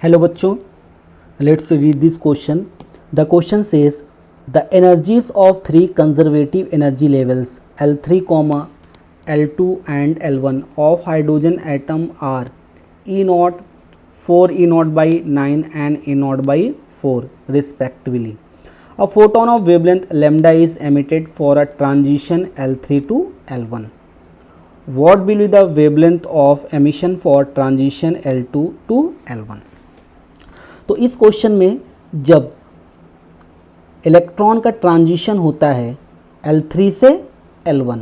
Hello बच्चों, let's read this question. The question says the energies of three conservative energy levels L3, L2 and L1 of hydrogen atom are E0, 4 E0 by 9 and E0 by 4 respectively. A photon of wavelength lambda is emitted for a transition L3 to L1. What will be the wavelength of emission for transition L2 to L1? तो इस question में जब electron का transition होता है L3 से L1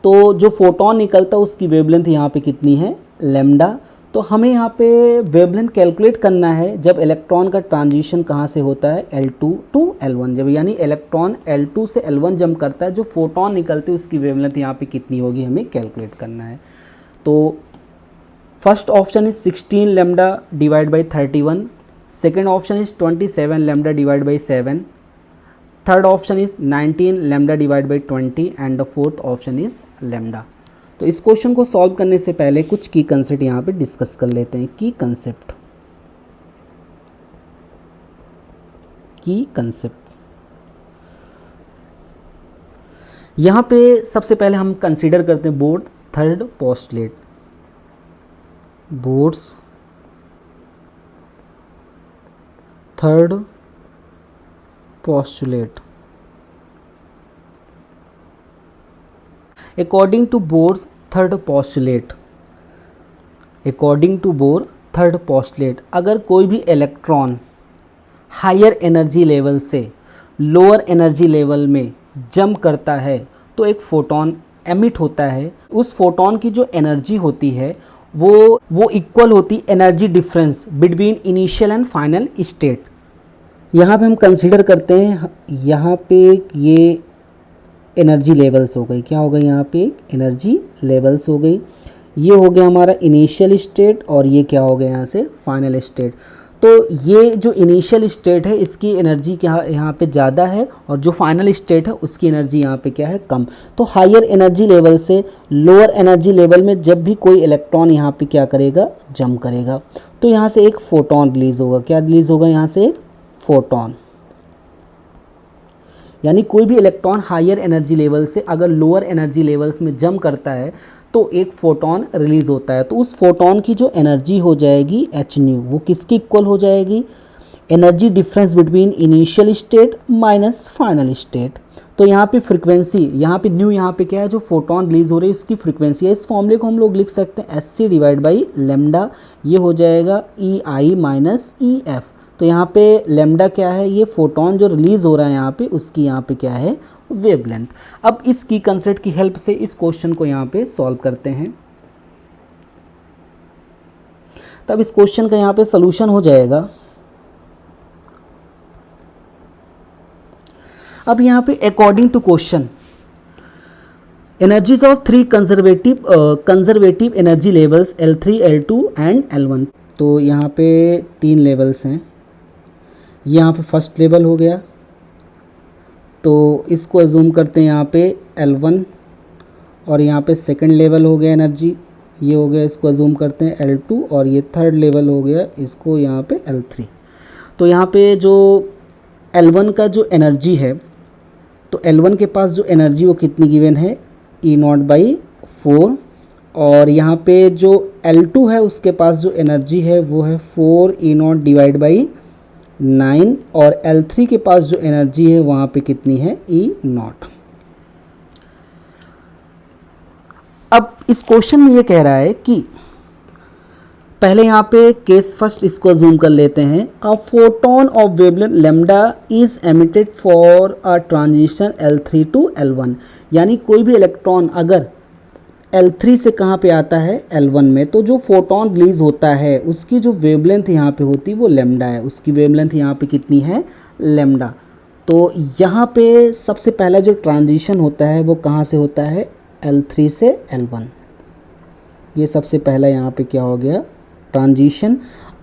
तो जो फोटोन निकलता है उसकी वेवलेंथ यहाँ पे कितनी है, लैम्डा. तो हमें यहाँ पे वेवलेंथ कैलकुलेट करना है जब इलेक्ट्रॉन का ट्रांजिशन कहाँ से होता है, L2 टू L1. जब यानी इलेक्ट्रॉन L2 से L1 जंप करता है, जो फोटोन निकलते हैं उसकी वेवलेंथ यहाँ पे कितनी होगी हमें कैलकुलेट करना है. तो first option is 16 lambda divide by 31. Second option is 27 lambda divided by 7. Third option is 19 lambda divided by 20 and the fourth option is lambda. तो इस क्वेश्चन को सॉल्व करने से पहले कुछ की कंसेप्ट यहाँ पे डिस्कस कर लेते हैं. की कंसेप्ट यहाँ पे सबसे पहले हम कंसीडर करते हैं board third postulate. Boards third postulate. According to Bohr's third postulate, अगर कोई भी इलेक्ट्रॉन हायर एनर्जी लेवल से लोअर एनर्जी लेवल में जंप करता है तो एक फोटोन एमिट होता है. उस फोटोन की जो एनर्जी होती है वो इक्वल होती energy difference between initial and final state. यहाँ पे हम कंसीडर करते हैं, यहाँ पे ये एनर्जी लेवल्स हो गई. क्या हो गई यहाँ पे एनर्जी लेवल्स हो गई. ये हो गया हमारा इनिशियल स्टेट और ये क्या हो गया यहाँ से फाइनल स्टेट. तो ये जो इनिशियल स्टेट है इसकी एनर्जी क्या यहाँ पे ज़्यादा है और जो फाइनल स्टेट है उसकी एनर्जी यहाँ पे क्या है, कम. तो हायर एनर्जी लेवल से लोअर एनर्जी लेवल में जब भी कोई इलेक्ट्रॉन यहाँ पे क्या करेगा, जंप करेगा, तो यहाँ से एक फोटोन रिलीज होगा. क्या रिलीज होगा यहाँ से, एक फोटोन. यानी कोई भी इलेक्ट्रॉन हायर एनर्जी लेवल से अगर लोअर एनर्जी लेवल्स में जंप करता है तो एक फोटोन रिलीज होता है. तो उस फोटोन की जो एनर्जी हो जाएगी h न्यू, वो किसकी इक्वल हो जाएगी, energy difference between initial state minus final state. तो यहाँ पे फ्रीक्वेंसी, यहाँ पे न्यू, यहाँ पे क्या है, जो फोटोन रिलीज हो रही है उसकी फ्रीक्वेंसी है. इस फॉर्मूले को हम लोग लिख सकते हैं Hc डिवाइड बाई लेमडा. ये हो जाएगा EI माइनस EF. तो यहाँ पे लेमडा क्या है, ये फोटोन जो रिलीज हो रहा है यहाँ पे उसकी यहाँ पे क्या है, वेवलेंथ. अब इस की कंसेप्ट की हेल्प से इस क्वेश्चन को यहाँ पे सॉल्व करते हैं. तब इस क्वेश्चन का यहाँ पे सॉल्यूशन हो जाएगा. अब यहाँ पे according to question energies of three conservative energy levels L3, L2 and L1. तो यहाँ पे 3 लेवल्स हैं. यहाँ पे फर्स्ट लेवल हो गया तो इसको अज्यूम करते हैं यहाँ पे L1 और यहाँ पे सेकंड लेवल हो गया एनर्जी, ये हो गया, इसको अज्यूम करते हैं L2 और ये थर्ड लेवल हो गया, इसको यहाँ पे L3. तो यहाँ पे जो L1 का जो एनर्जी है, तो L1 के पास जो एनर्जी वो कितनी गिवन है, E0 बाई 4. और यहाँ पे जो L2 है उसके पास जो एनर्जी है वो है 4 E0 डिवाइड बाई 9 और L3 के पास जो एनर्जी है वहाँ पे कितनी है, E0. अब इस क्वेश्चन में ये कह रहा है कि पहले यहाँ पे केस फर्स्ट इसको अज्यूम कर लेते हैं. A photon of wavelength lambda is emitted for a transition L3 to L1. यानी कोई भी इलेक्ट्रॉन अगर L3 से कहाँ पे आता है, L1 में, तो जो फोटोन रिलीज होता है उसकी जो वेवलेंथ यहाँ पे होती है वो लैम्डा है. उसकी वेवलेंथ यहाँ पे कितनी है, लैम्डा. तो यहाँ पे सबसे पहला जो ट्रांजिशन होता है वो कहाँ से होता है, L3 से L1. ये सबसे पहला यहाँ पे क्या हो गया, ट्रांजिशन.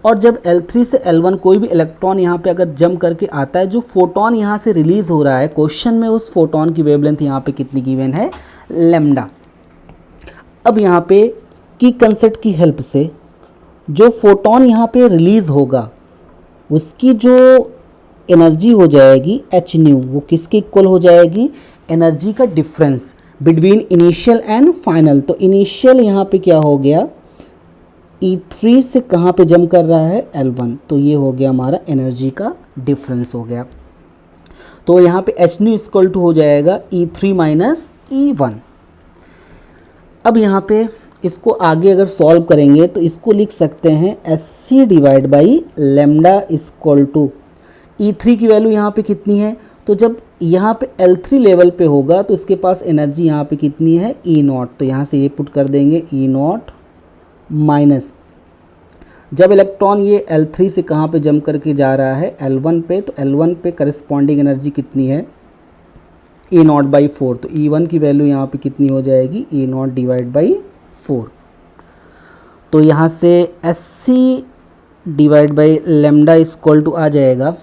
और जब L3 से L1 कोई भी इलेक्ट्रॉन यहाँ पे अगर जंप करके आता है, जो फोटोन यहाँ से रिलीज हो रहा है क्वेश्चन में, उस फोटोन की वेवलेंथ यहाँ पे कितनी गिवन है, लैम्डा. अब यहाँ पे की कंसेप्ट की हेल्प से जो फोटोन यहाँ पे रिलीज़ होगा उसकी जो एनर्जी हो जाएगी एच न्यू, वो किसके इक्वल हो जाएगी, एनर्जी का difference between initial and final. तो इनिशियल यहाँ पे क्या हो गया, E3 से कहाँ पे जंप कर रहा है, L1, तो ये हो गया हमारा एनर्जी का डिफरेंस हो गया। तो यहाँ पे एच न्यू इक्वल टू हो जाएगा E3 माइनस E1। अब यहाँ पे इसको आगे अगर सॉल्व करेंगे तो इसको लिख सकते हैं SC divide by lambda equal to E3 की वैल्यू यहाँ पे कितनी है, तो जब यहाँ पे L3 लेवल पे होगा तो इसके पास एनर्जी यहाँ पे कितनी है, E0, तो यहाँ से ये पुट कर देंगे E0 माइनस, जब इलेक्ट्रॉन ये L3 से कहाँ पे जंप करके जा रहा है, L1 पे, तो L1 पे करस्पॉन्डिंग एनर्जी कितनी है, E0 बाई 4, तो E1 की वैल्यू यहाँ पे कितनी हो जाएगी, E0 डिवाइड बाई 4। तो यहाँ से SC divide by lambda equal to आ जाएगा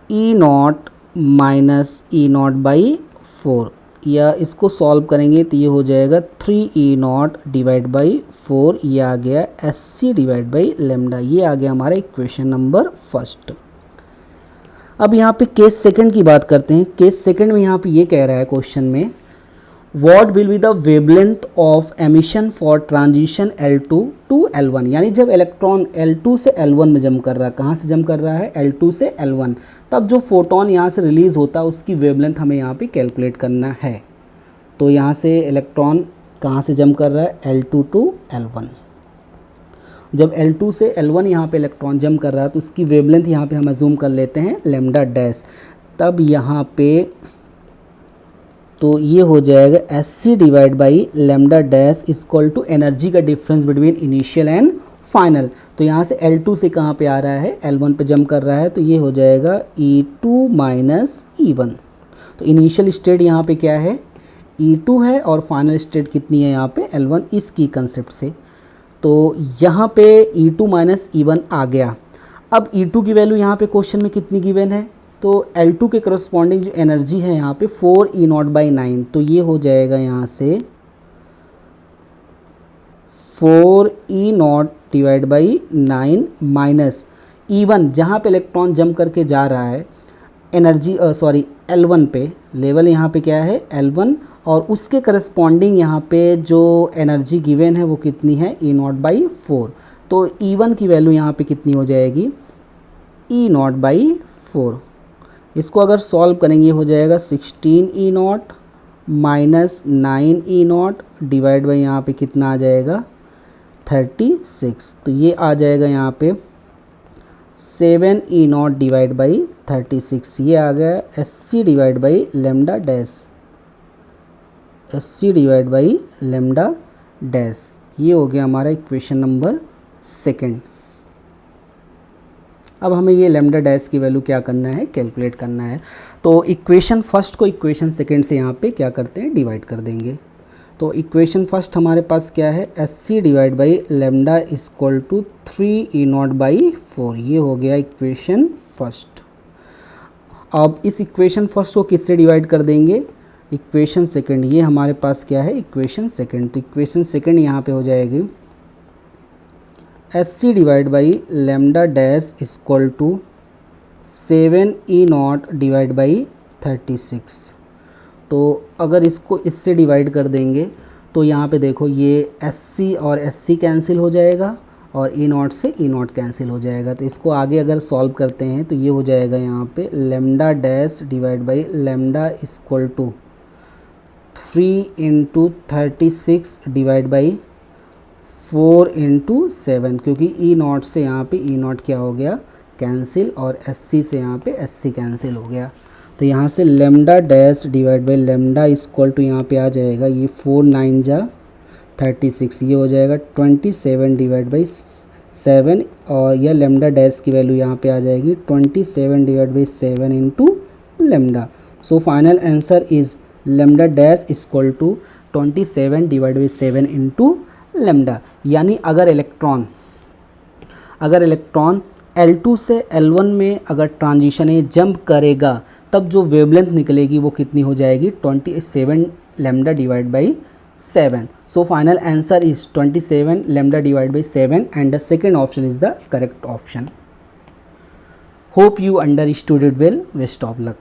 E0 माइनस E0 बाई 4, या इसको सॉल्व करेंगे तो ये हो जाएगा 3E0 डिवाइड बाई 4, ये आ गया SC डिवाइड बाई लेमडा, ये आ गया हमारा इक्वेशन नंबर फर्स्ट। अब यहाँ पे केस सेकंड की बात करते हैं। केस सेकंड में यहाँ पे ये कह रहा है क्वेश्चन में, what will be the wavelength of emission for transition L2 to L1, यानी जब इलेक्ट्रॉन L2 से L1 में जंप कर रहा है, कहाँ से जंप कर रहा है, L2 से L1, तब जो फोटोन यहाँ से रिलीज़ होता है उसकी वेवलेंथ हमें यहाँ पे कैलकुलेट करना है। तो यहाँ से इलेक्ट्रॉन कहाँ से जंप कर रहा है, L2 टू L1, जब L2 से L1 यहाँ पे इलेक्ट्रॉन जंप कर रहा है तो उसकी वेवलेंथ यहाँ पे हम अज्यूम कर लेते हैं लेमडा डैश, तब यहाँ पे तो ये हो जाएगा SC divide by lambda dash equal to energy का difference between initial and final. तो यहाँ से L2 से कहाँ पे आ रहा है, L1 पे जंप कर रहा है, तो ये हो जाएगा E2 माइनस E1। तो इनिशियल स्टेट यहाँ पे क्या है, E2 है, और फाइनल स्टेट कितनी है यहाँ पे, L1, इसकी कंसेप्ट से। तो यहाँ पे E2 माइनस E1 आ गया। अब E2 की वैल्यू यहाँ पे क्वेश्चन में कितनी गिवन है, तो L2 के करस्पॉन्डिंग जो एनर्जी है यहाँ पे 4E0 बाई 9, तो ये हो जाएगा यहाँ से 4E0 divide by 9 minus E1, जहाँ पे इलेक्ट्रॉन जंप करके जा रहा है एनर्जी L1 पे, लेवल यहाँ पे क्या है L1, और उसके करस्पॉन्डिंग यहाँ पे जो एनर्जी गिवन है वो कितनी है, E0 बाई 4। तो E1 की वैल्यू यहाँ पे कितनी हो जाएगी, E0 बाई 4। इसको अगर सॉल्व करेंगे हो जाएगा 16E0 minus 9E0 divide by यहाँ पे कितना आ जाएगा 36, तो ये आ जाएगा यहाँ पे 7E0 डिवाइड बाई 36, ये आ गया SC divide by lambda dash, SC divide by lambda dash, ये हो गया हमारा इक्वेशन नंबर सेकंड। अब हमें ये लेमडा डैश की वैल्यू क्या करना है, कैलकुलेट करना है। तो इक्वेशन फर्स्ट को इक्वेशन सेकंड से यहाँ पे क्या करते हैं, डिवाइड कर देंगे। तो इक्वेशन फर्स्ट हमारे पास क्या है, SC divide by lambda equal to 3E0 by 4, ये हो गया इक्वेशन फर्स्ट। अब इस इक्वेशन फर्स्ट को किससे डिवाइड कर देंगे, इक्वेशन सेकंड, ये हमारे पास क्या है, इक्वेशन सेकंड। तो इक्वेशन सेकंड यहाँ पे हो जाएगी SC divide by lambda dash equal to 7E0 divide by 36। तो अगर इसको इससे डिवाइड कर देंगे तो यहाँ पे देखो ये SC और SC कैंसिल हो जाएगा और E0 से E0 कैंसिल हो जाएगा। तो इसको आगे अगर सॉल्व करते हैं तो ये हो जाएगा यहाँ पे lambda dash divide by lambda equal to 3 into 36 divide by 4 into 7, क्योंकि E0 से यहाँ पे E0 क्या हो गया, कैंसिल, और SC से यहाँ पे SC कैंसिल हो गया। तो यहाँ से lambda dash divide by lambda equal to यहाँ पे आ जाएगा ये 4 9 जा 36, ये हो जाएगा 27 डिवाइड बाई 7, और यह लेमडा डैश की वैल्यू यहाँ पे आ जाएगी 27 divide by 7 into lambda. So final answer is lambda dash equal to 27 divide by 7 into lambda. यानी अगर इलेक्ट्रॉन L2 से L1 में अगर ट्रांजिशन है जंप करेगा तब जो वेवलेंथ निकलेगी वो कितनी हो जाएगी, 27 lambda divide by 7. So final answer is 27 lambda divided by 7, and the second option is the correct option. Hope you understood it well. Best of luck.